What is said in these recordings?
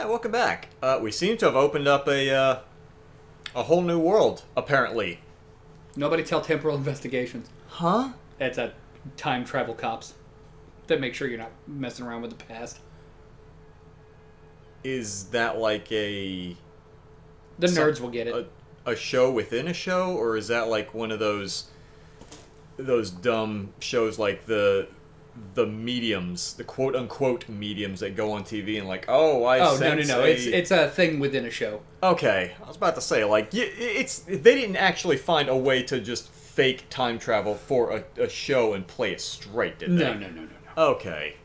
Hi, welcome back. We seem to have opened up a whole new world, apparently. Nobody tell temporal investigations. Huh? It's a time travel cops that make sure you're not messing around with the past. Is that like a... The nerds will get it. A show within a show? Or is that like one of those dumb shows like the mediums, the quote-unquote mediums that go on TV and like, oh, no. It's a thing within a show. Okay, I was about to say, like, they didn't actually find a way to just fake time travel for a show and play it straight, did they? No. Okay.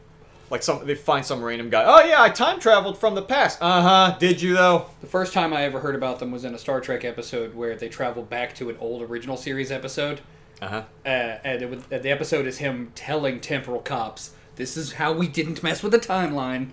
Like, they find some random guy, oh yeah, I time traveled from the past. Uh-huh, did you though? The first time I ever heard about them was in a Star Trek episode where they traveled back to an old original series episode. Uh-huh. And the episode is him telling temporal cops, this is how we didn't mess with the timeline.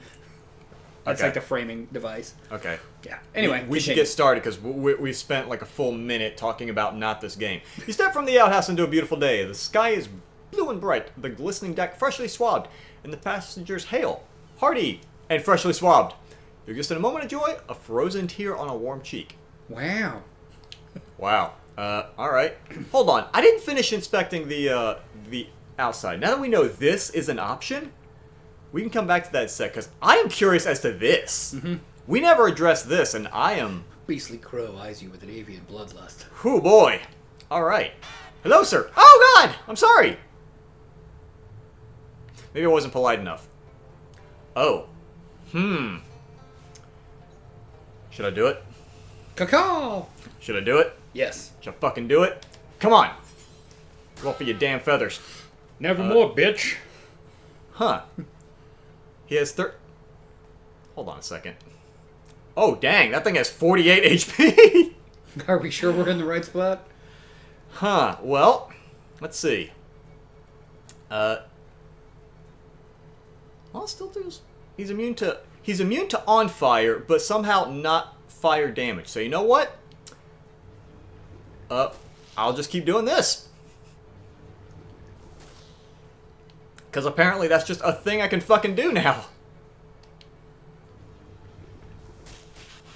That's Okay. like the framing device. Okay. Yeah. Anyway, we should get started because we've spent like a full minute talking about not this game. You step from the outhouse into a beautiful day. The sky is blue and bright, the glistening deck freshly swabbed, and the passengers hail, hearty, and freshly swabbed. You're just in a moment of joy, a frozen tear on a warm cheek. Wow. Wow. Alright. Hold on. I didn't finish inspecting the outside. Now that we know this is an option, we can come back to that in a sec, because I am curious as to this. Mm-hmm. We never addressed this, and I am... Beastly crow eyes you with an avian bloodlust. Whew, boy. Alright. Hello, sir. Oh, God! I'm sorry! Maybe I wasn't polite enough. Oh. Should I do it? Caw-caw! Should I do it? Yes. Should I fucking do it? Come on. Roll for your damn feathers. Nevermore, bitch. Huh. He has Hold on a second. Oh, dang. That thing has 48 HP. Are we sure we're in the right spot? Huh. Well, let's see. Well, still does. He's immune to on fire, but somehow not fire damage. So you know what? I'll just keep doing this. Because apparently that's just a thing I can fucking do now.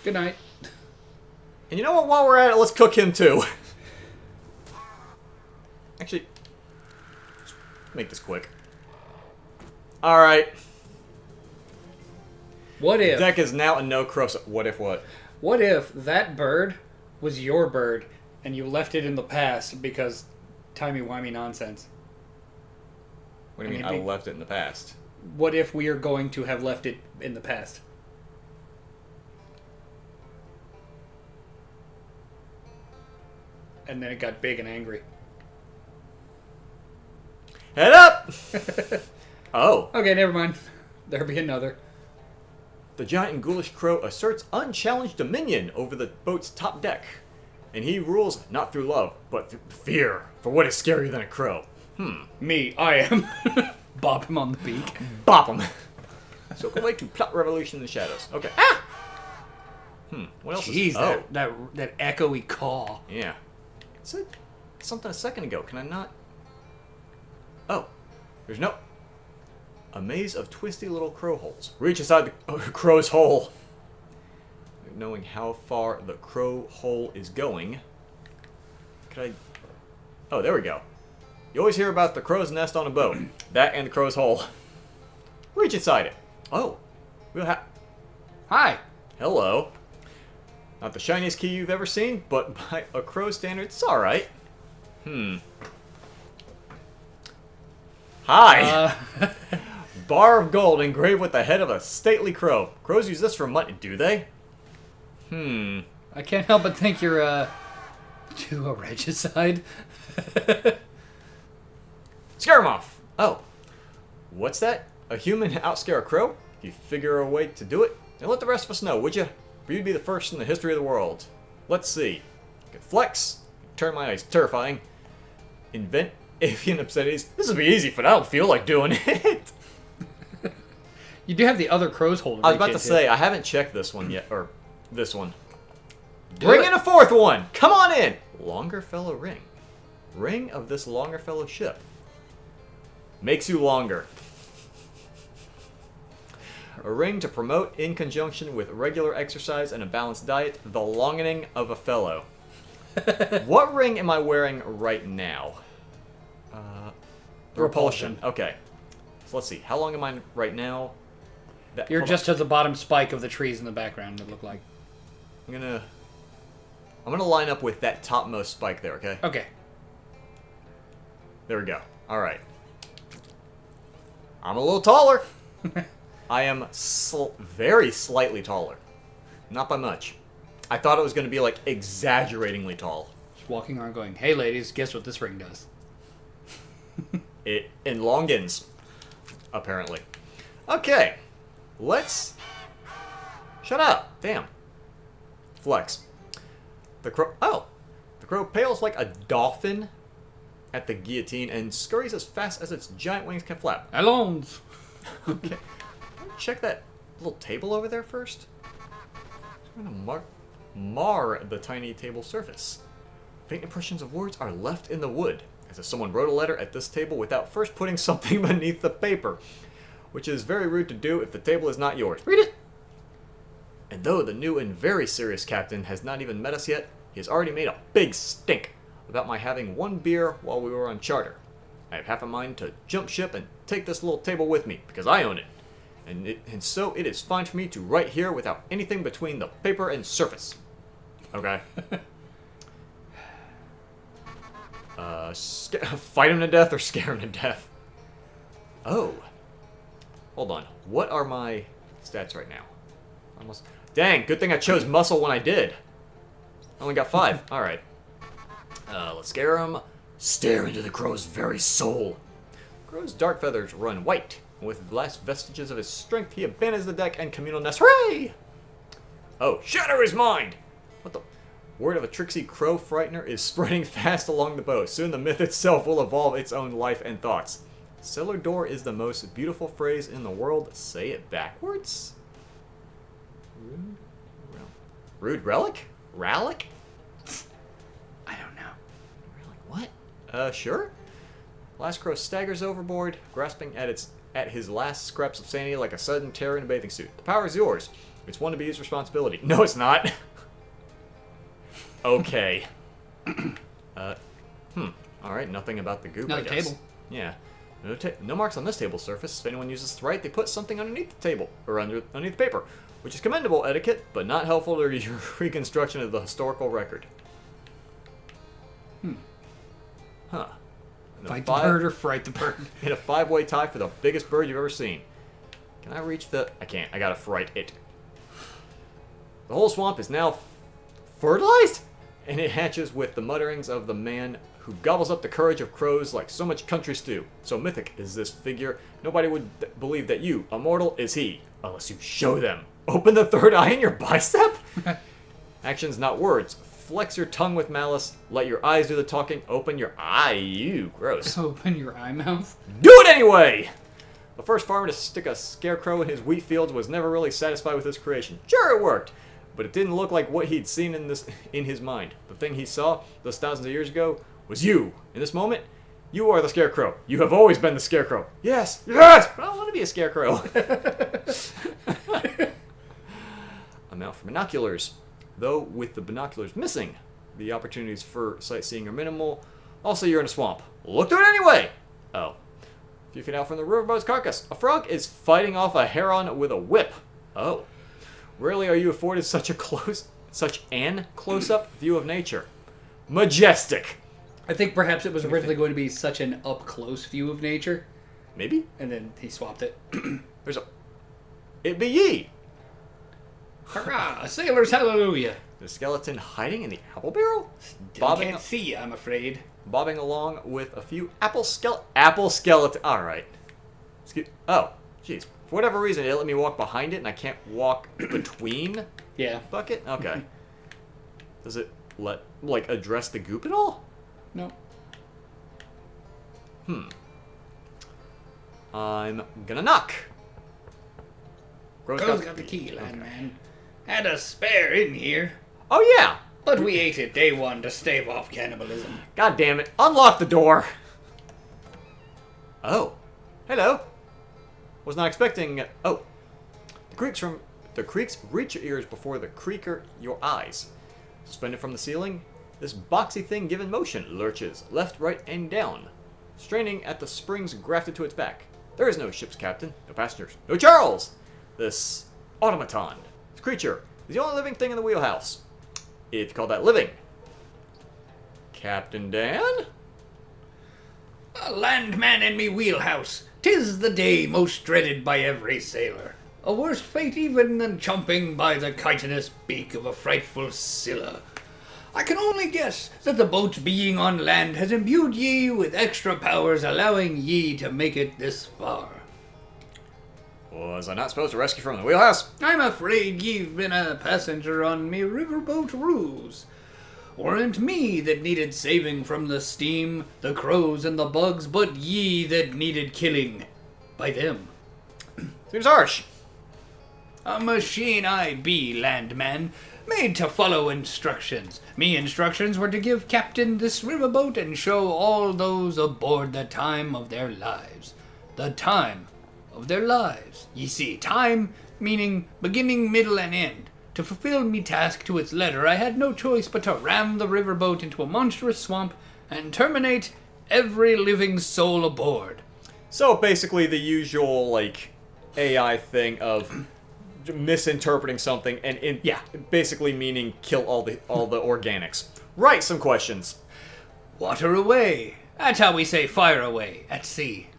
Good night. And you know what? While we're at it, let's cook him too. Actually, let's make this quick. Alright. What if... Deck is now a no crow. What if what? What if that bird was your bird and you left it in the past because timey-wimey nonsense? What do you mean I left it in the past? What if we are going to have left it in the past? And then it got big and angry. Head up! Oh. Okay, never mind. There'll be another. The giant and ghoulish crow asserts unchallenged dominion over the boat's top deck. And he rules not through love, but through fear. For what is scarier than a crow? Me, I am. Bop him on the beak. Bop him. So go away to plot revolution in the shadows. Okay. Ah! What else Jeez, is... Oh. that echoey caw. Yeah. It said something a second ago. Can I not... Oh. There's no... A maze of twisty little crow holes. Reach inside the crow's hole. Knowing how far the crow hole is going. Could I... Oh, there we go. You always hear about the crow's nest on a boat. That and the crow's hole. Reach inside it. Oh. We'll Hi. Hello. Not the shiniest key you've ever seen, but by a crow standard, it's alright. Hi. Bar of gold engraved with the head of a stately crow. Crows use this for money, do they? I can't help but think you're, to a regicide. Scare him off! Oh. What's that? A human outscare a crow? If you figure a way to do it, then let the rest of us know, would you? For you'd be the first in the history of the world. Let's see. I can flex. Turn my eyes terrifying. Invent avian obscenities. This would be easy, but I don't feel like doing it. You do have the other crow's hole. I was about to say, I haven't checked this one yet. Or this one. Bring in a fourth one! Come on in! Longfellow ring. Ring of this Longfellow ship. Makes you longer. A ring to promote, in conjunction with regular exercise and a balanced diet, the longing of a fellow. What ring am I wearing right now? Repulsion. Okay. So let's see. How long am I right now? You're just to the bottom spike of the trees in the background, it looked like. I'm gonna line up with that topmost spike there, okay? Okay. There we go. Alright. I'm a little taller. I am very slightly taller. Not by much. I thought it was going to be, like, exaggeratingly tall. Just walking around going, hey ladies, guess what this ring does? It elongins, apparently. Okay. Let's... Shut up. Damn. Flex. The crow... Oh! The crow pales like a dolphin at the guillotine and scurries as fast as its giant wings can flap. Allons! Okay. Check that little table over there first. I'm gonna mar the tiny table surface. Faint impressions of words are left in the wood, as if someone wrote a letter at this table without first putting something beneath the paper, which is very rude to do if the table is not yours. Read it! And though the new and very serious captain has not even met us yet, he has already made a big stink about my having one beer while we were on charter. I have half a mind to jump ship and take this little table with me, because I own it. And so it is fine for me to write here without anything between the paper and surface. Okay. Fight him to death or scare him to death? Oh. Hold on. What are my stats right now? Almost. Dang, good thing I chose muscle when I did. I only got 5. Alright. Let's scare him. Stare into the crow's very soul. Crow's dark feathers run white. With the last vestiges of his strength, he abandons the deck and communal nest. Hooray! Oh, shatter his mind! What the... Word of a tricksy crow frightener is spreading fast along the bow. Soon the myth itself will evolve its own life and thoughts. Cellar door is the most beautiful phrase in the world. Say it backwards? Rude relic? Relic? I don't know. Relic what? Sure? Last crow staggers overboard, grasping at his last scraps of sanity like a sudden terror in a bathing suit. The power is yours. It's one to be his responsibility. No, it's not. Okay. Alright, nothing about the goop, Another I guess. table. Yeah. No marks on this table surface. If anyone uses this right, they put something underneath the table, or underneath the paper, which is commendable etiquette, but not helpful to your reconstruction of the historical record. Huh. Fight the bird or fright the bird. In a 5-way tie for the biggest bird you've ever seen. Can I reach the... I can't. I gotta fright it. The whole swamp is now fertilized? And it hatches with the mutterings of the man who gobbles up the courage of crows like so much country stew. So mythic is this figure, nobody would believe that you, a mortal, is he, unless you show them. Open the third eye in your bicep? Actions, not words. Flex your tongue with malice. Let your eyes do the talking. Open your eye. You, gross. Open your eye mouth. Do it anyway! The first farmer to stick a scarecrow in his wheat fields was never really satisfied with his creation. Sure, it worked, but it didn't look like what he'd seen in his mind. The thing he saw those thousands of years ago was you. In this moment, you are the scarecrow. You have always been the scarecrow. Yes, yes! But I don't want to be a scarecrow. I'm out for binoculars. Though, with the binoculars missing, the opportunities for sightseeing are minimal. Also, you're in a swamp. Look through it anyway! Oh. A few feet out from the riverboat's carcass, a frog is fighting off a heron with a whip. Oh. Rarely are you afforded such an close-up view of nature. Majestic! I think perhaps it was originally going to be such an up-close view of nature. Maybe? And then he swapped it. There's a... It be ye! Hurrah! Sailors, hallelujah! The skeleton hiding in the apple barrel? Can't see you, I'm afraid. Bobbing along with a few apple skeleton. Alright. Oh, jeez. For whatever reason, it let me walk behind it, and I can't walk between Yeah. bucket? Okay. Does it address the goop at all? No. I'm gonna knock. Crow's got the key, man. Had a spare in here. Oh, yeah. But we ate it day one to stave off cannibalism. God damn it. Unlock the door. Oh. Hello. Was not expecting... Oh. The creaks reach your ears before the creaker your eyes. Suspended from the ceiling, this boxy thing given motion lurches left, right, and down, straining at the springs grafted to its back. There is no ship's captain, no passengers, no Charles! This automaton, this creature, is the only living thing in the wheelhouse. If you call that living. Captain Dan? A landman in me wheelhouse. 'Tis the day most dreaded by every sailor. A worse fate even than chomping by the chitinous beak of a frightful Scylla. I can only guess that the boat's being on land has imbued ye with extra powers, allowing ye to make it this far. Was I not supposed to rescue from the wheelhouse? I'm afraid ye've been a passenger on me riverboat ruse. Weren't me that needed saving from the steam, the crows and the bugs, but ye that needed killing by them. Seems harsh. A machine I be, landman, made to follow instructions. Me instructions were to give captain this riverboat and show all those aboard the time of their lives. The time of their lives. Ye see, time meaning beginning, middle, and end. To fulfill me task to its letter, I had no choice but to ram the riverboat into a monstrous swamp and terminate every living soul aboard. So basically the usual, like, AI thing of misinterpreting something and basically meaning kill all the organics. Right, some questions. Water away. That's how we say fire away at sea.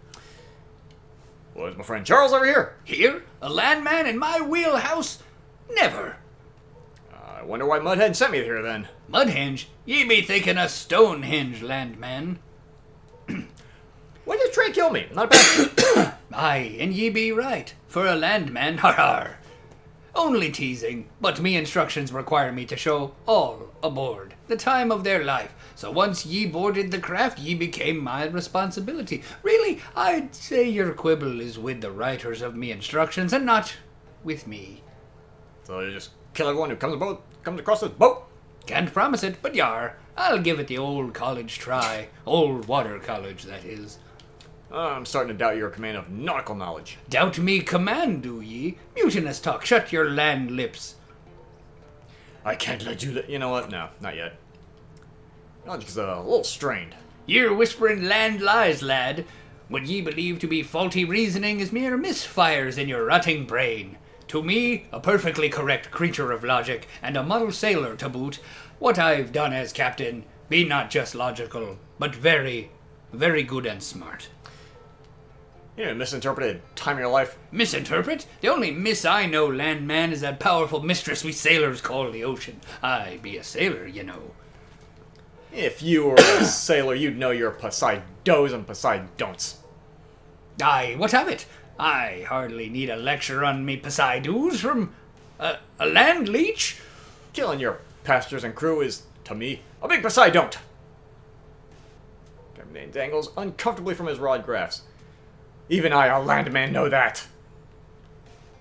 Was my friend Charles over here? Here? A landman in my wheelhouse? Never. I wonder why Mudhead sent me here then. Mudhenge? Ye be thinking of Stonehenge, landman. Why did Trey kill me? Not a bad. Aye, and ye be right. For a landman, har. Only teasing, but me instructions require me to show all aboard the time of their life. So once ye boarded the craft, ye became my responsibility. Really, I'd say your quibble is with the writers of me instructions and not with me. So you just kill everyone who comes across this boat? Can't promise it, but yar, I'll give it the old college try. Old water college, that is. I'm starting to doubt your command of nautical knowledge. Doubt me command, do ye? Mutinous talk, shut your land lips. I can't let you... You know what? No, not yet. Knowledge is a little strained. You're whispering land lies, lad. What ye believe to be faulty reasoning is mere misfires in your rotting brain. To me, a perfectly correct creature of logic, and a model sailor to boot, what I've done as captain be not just logical, but very, very good and smart. You misinterpreted time of your life. Misinterpret? The only miss I know, landman, is that powerful mistress we sailors call the ocean. I be a sailor, you know. If you were a sailor, you'd know your Poseidos and Poseidons. Aye, what of it? I hardly need a lecture on me Poseidos from a land leech. Killing your passengers and crew is, to me, a big Poseidon. Captain Dan dangles uncomfortably from his rod graphs. Even I, a landman, know that.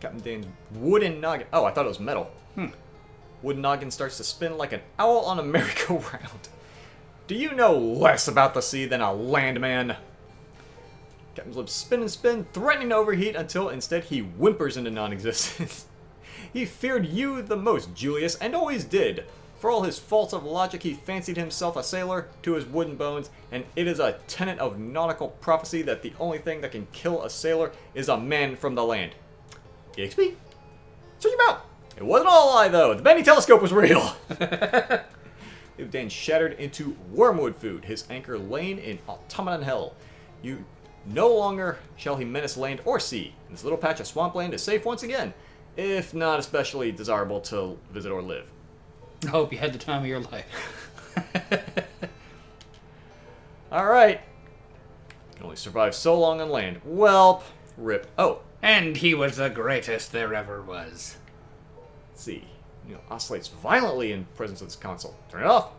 Captain Dan's wooden noggin... Oh, I thought it was metal. Wooden noggin starts to spin like an owl on a merry-go-round. Do you know less about the sea than a landman? Captain's lips spin and spin, threatening to overheat until instead he whimpers into non-existence. He feared you the most, Julius, and always did. For all his faults of logic, he fancied himself a sailor to his wooden bones, and it is a tenet of nautical prophecy that the only thing that can kill a sailor is a man from the land. EXP? Search him out! It wasn't all a lie, though. The Benny telescope was real! If Dan shattered into wormwood food, his anchor laying in automaton hell. You no longer shall he menace land or sea. This little patch of swampland is safe once again, if not especially desirable to visit or live. I hope you had the time of your life. Alright. Can only survive so long on land. Welp. Rip. Oh. And he was the greatest there ever was. Let's see. Oscillates violently in presence of this console. Turn it off.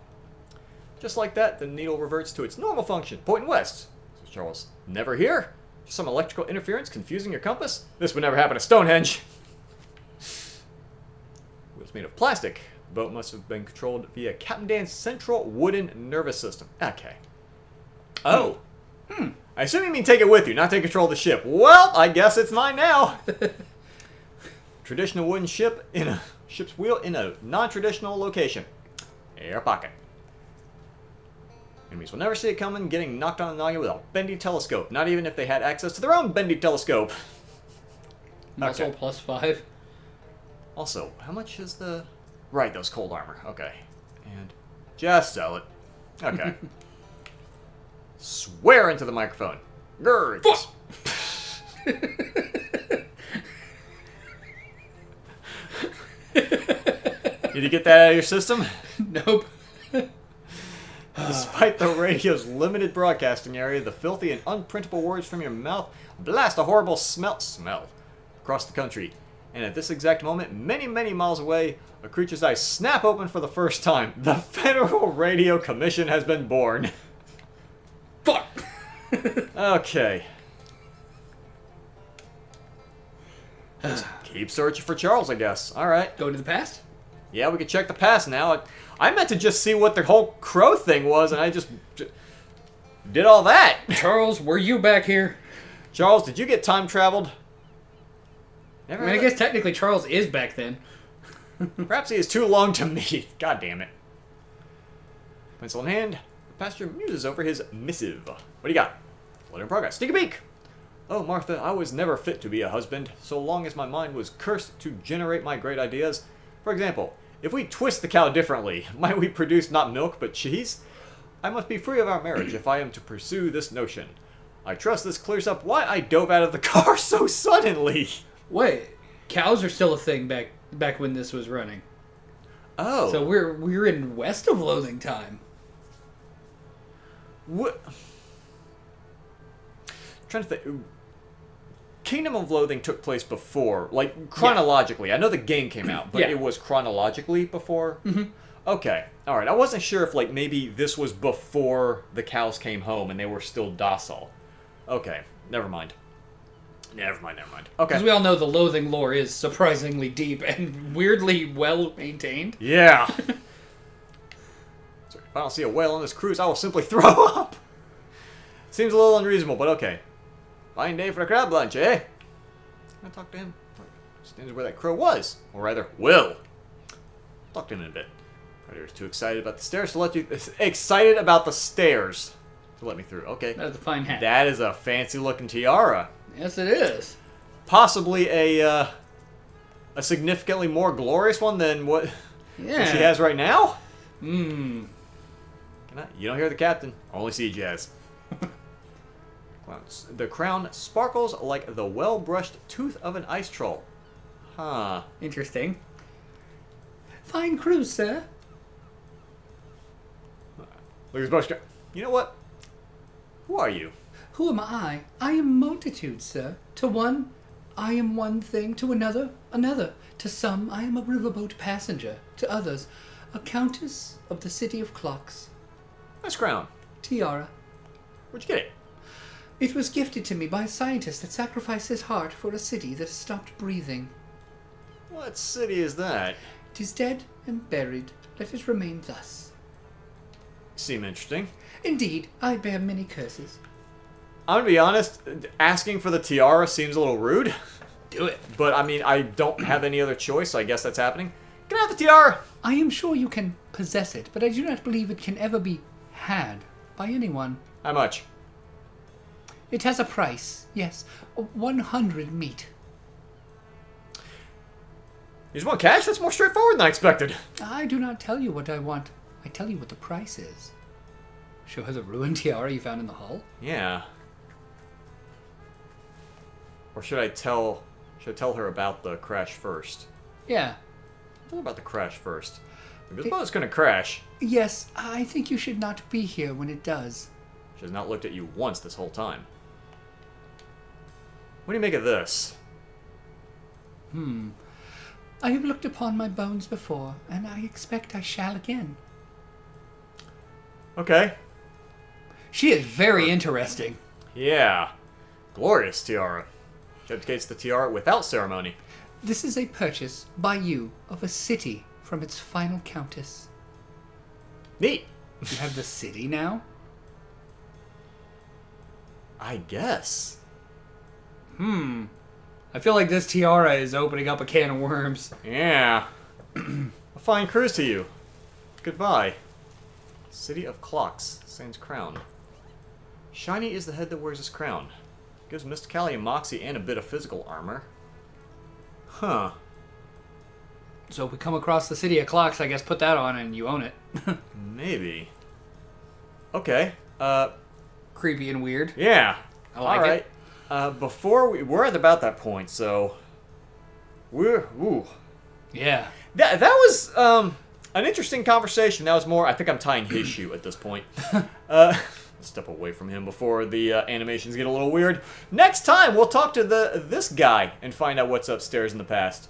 Just like that, the needle reverts to its normal function, pointing west. So Charles, never here? Just some electrical interference confusing your compass? This would never happen to Stonehenge. Wheels made of plastic. The boat must have been controlled via Captain Dan's central wooden nervous system. Okay. Oh. I assume you mean take it with you, not take control of the ship. Well, I guess it's mine now. traditional wooden ship's wheel in a non-traditional location. Air pocket. Enemies will never see it coming, getting knocked on the noggin with a bendy telescope. Not even if they had access to their own bendy telescope. Muscle Okay. +5. Also, how much is the... Right, those cold armor. Okay. And just sell it. Okay. Swear into the microphone. Grr. Did you get that out of your system? Nope. Despite the radio's limited broadcasting area, the filthy and unprintable words from your mouth blast a horrible smell across the country. And at this exact moment, many, many miles away, a creature's eyes snap open for the first time. The Federal Radio Commission has been born. Fuck! Okay. Just keep searching for Charles, I guess. Alright. Go to the past? Yeah, we can check the past now. I meant to just see what the whole crow thing was, and I just did all that. Charles, were you back here? Charles, did you get time traveled? Never I mean, I guess technically Charles is back then. Perhaps he is too long to meet. God damn it. Pencil in hand, the pastor muses over his missive. What do you got? Letter in progress. Sneak a peek. Oh, Martha, I was never fit to be a husband, so long as my mind was cursed to generate my great ideas. For example, if we twist the cow differently, might we produce not milk but cheese? I must be free of our marriage if I am to pursue this notion. I trust this clears up why I dove out of the car so suddenly. Wait, cows are still a thing back when this was running. Oh. So we're in west of Loathing time. What? Trying to think. Kingdom of Loathing took place before, like chronologically. I know the game came out, but it was chronologically before. Mm-hmm. Okay, all right. I wasn't sure if like maybe this was before the cows came home and they were still docile. Okay, never mind. Never mind. Okay. Because we all know the Loathing lore is surprisingly deep and weirdly well maintained. Yeah. So if I don't see a whale on this cruise, I will simply throw up. Seems a little unreasonable, but okay. Fine day for a crab lunch, eh? Can I talk to him? Stands where that crow was. Or rather, will. Talk to him in a bit. Predator's too excited about the stairs to let you... Excited about the stairs to let me through. Okay. That's a fine hat. That is a fancy-looking tiara. Yes, it is. Possibly a significantly more glorious one than what she has right now? Hmm. You don't hear the captain. Only see jazz. The crown sparkles like the well-brushed tooth of an ice troll. Huh. Interesting. Fine cruise, sir. Look at his You know what? Who are you? Who am I? I am multitude, sir. To one, I am one thing. To another, another. To some, I am a riverboat passenger. To others, a countess of the city of clocks. Nice crown. Tiara. Where'd you get it? It was gifted to me by a scientist that sacrificed his heart for a city that has stopped breathing. What city is that? It is dead and buried. Let it remain thus. Seem interesting. Indeed, I bear many curses. I'm gonna be honest, asking for the tiara seems a little rude. Do it. But, I mean, I don't have any other choice, so I guess that's happening. Can I have the tiara? I am sure you can possess it, but I do not believe it can ever be had by anyone. How much? It has a price, yes. 100 meat. You just want cash? That's more straightforward than I expected. I do not tell you what I want. I tell you what the price is. Show her the ruined tiara you found in the hull? Yeah. Or should I tell her about the crash first? Yeah. Tell her about the crash first. Because the boat's gonna crash. Yes, I think you should not be here when it does. She has not looked at you once this whole time. What do you make of this? I have looked upon my bones before, and I expect I shall again. Okay. She is very interesting. Yeah. Glorious tiara. She abdicates the tiara without ceremony. This is a purchase by you of a city from its final countess. Neat. You have the city now? I guess. I feel like this tiara is opening up a can of worms. Yeah. A fine cruise to you. Goodbye. City of Clocks. Sans crown. Shiny is the head that wears his crown. Gives Mysticality, Moxie, and a bit of physical armor. Huh. So if we come across the City of Clocks, I guess put that on and you own it. Maybe. Okay. Creepy and weird. Yeah. I like it. Before we're at about that point, so ooh. Yeah. That was an interesting conversation. That was more. I think I'm tying his shoe at this point. Step away from him before the animations get a little weird. Next time, we'll talk to this guy and find out what's upstairs in the past.